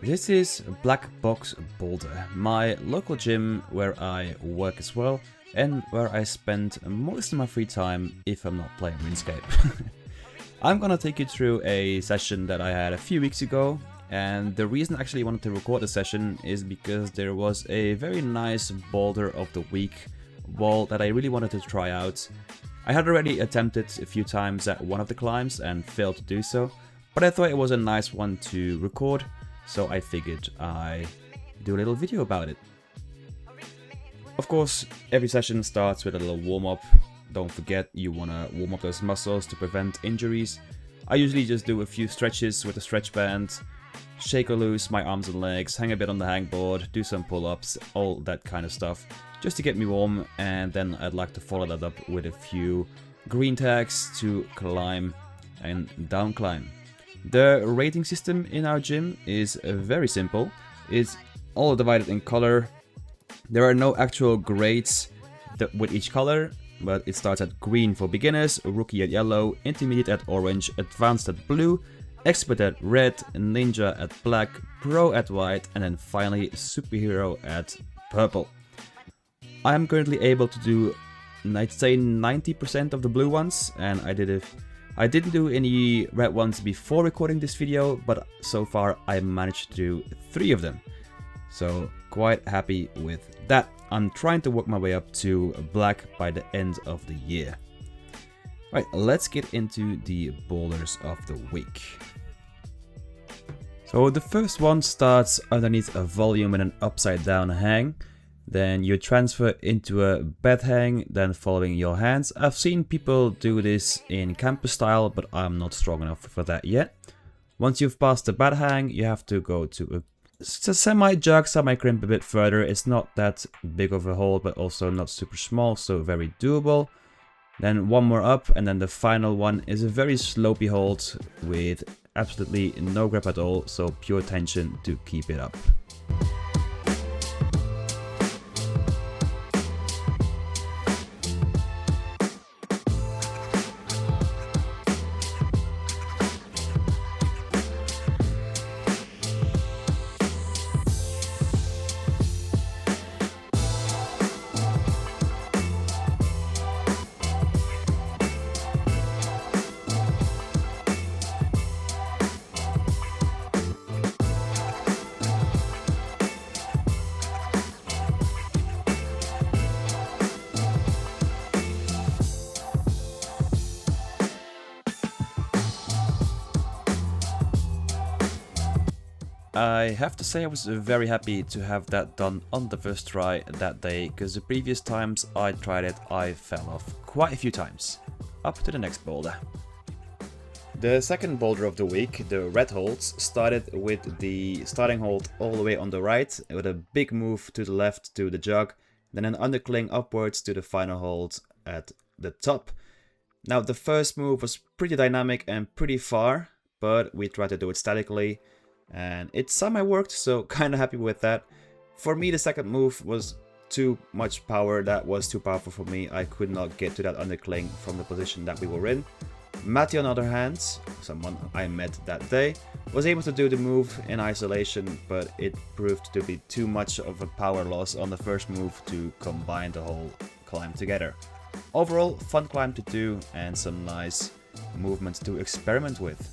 This is Blackbox Boulder, my local gym where I work as well and where I spend most of my free time if I'm not playing RuneScape. I'm gonna take you through a session that I had a few weeks ago, and the reason I actually wanted to record the session is because there was a very nice Boulder of the Week wall that I really wanted to try out. I had already attempted a few times at one of the climbs and failed to do so, but I thought it was a nice one to record, so I figured I'd do a little video about it. Of course, every session starts with a little warm-up. Don't forget, you want to warm up those muscles to prevent injuries. I usually just do a few stretches with a stretch band, shake or loose my arms and legs, hang a bit on the hangboard, do some pull-ups, all that kind of stuff, just to get me warm, and then I'd like to follow that up with a few green tags to climb and down climb. The rating system in our gym is very simple. It's all divided in color. There are no actual grades with each color, but it starts at green for beginners, rookie at yellow, intermediate at orange, advanced at blue, expert at red, ninja at black, pro at white, and then finally superhero at purple. I am currently able to do, I'd say, 90% of the blue ones, and I didn't do any red ones before recording this video, but so far I managed to do 3 of them. So quite happy with that. I'm trying to work my way up to black by the end of the year. Right, let's get into the boulders of the week. So the first one starts underneath a volume and an upside down hang. Then you transfer into a bed hang, then following your hands. I've seen people do this in campus style, but I'm not strong enough for that yet. Once you've passed the bed hang, you have to go to a semi-jug, semi-crimp a bit further. It's not that big of a hold, but also not super small, so very doable. Then one more up, and then the final one is a very slopey hold with absolutely no grip at all, so pure tension to keep it up. I have to say I was very happy to have that done on the first try that day, because the previous times I tried it I fell off quite a few times. Up to the next boulder. The second boulder of the week, the red holds, started with the starting hold all the way on the right, with a big move to the left to the jug, then an undercling upwards to the final hold at the top. Now the first move was pretty dynamic and pretty far, but we tried to do it statically, and it somehow worked, so kinda happy with that. For me, the second move was too much power. That was too powerful for me. I could not get to that undercling from the position that we were in. Matty, on the other hand, someone I met that day, was able to do the move in isolation, but it proved to be too much of a power loss on the first move to combine the whole climb together. Overall, fun climb to do and some nice movements to experiment with.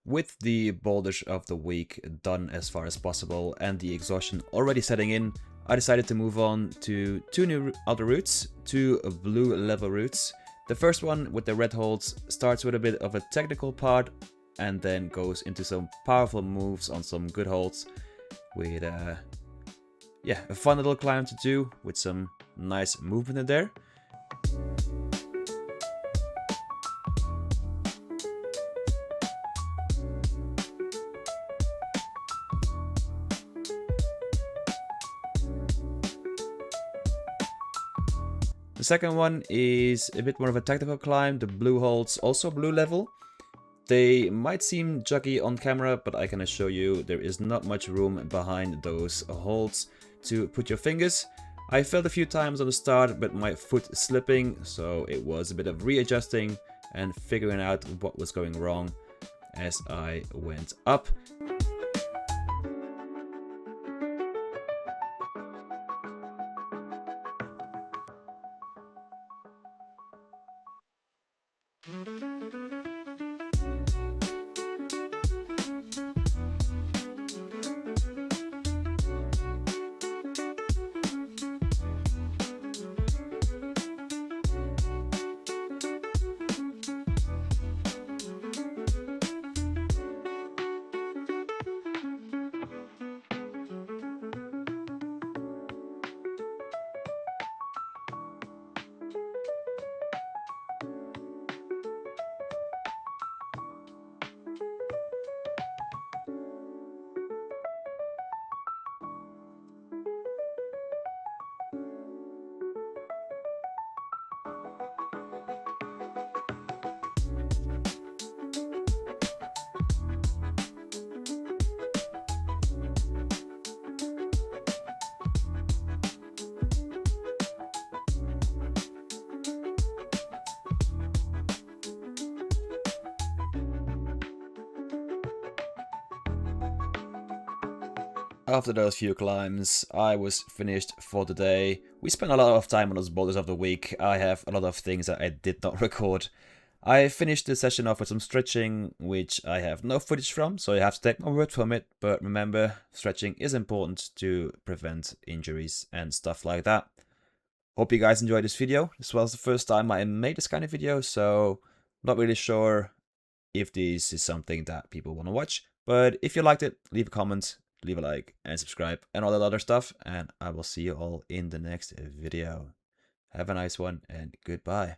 With the boulders of the week done as far as possible and the exhaustion already setting in, I decided to move on to two new other routes, two blue level routes. The first one with the red holds starts with a bit of a technical part and then goes into some powerful moves on some good holds with a fun little climb to do with some nice movement in there. The second one is a bit more of a tactical climb, the blue holds, also blue level. They might seem juggy on camera, but I can assure you there is not much room behind those holds to put your fingers. I failed a few times on the start with my foot slipping, so it was a bit of readjusting and figuring out what was going wrong as I went up. After those few climbs, I was finished for the day. We spent a lot of time on those boulders of the week. I have a lot of things that I did not record. I finished the session off with some stretching, which I have no footage from, so you have to take my word from it. But remember, stretching is important to prevent injuries and stuff like that. Hope you guys enjoyed this video. This was the first time I made this kind of video, so I'm not really sure if this is something that people want to watch. But if you liked it, leave a comment, leave a like, and subscribe, and all that other stuff. And I will see you all in the next video. Have a nice one, and goodbye.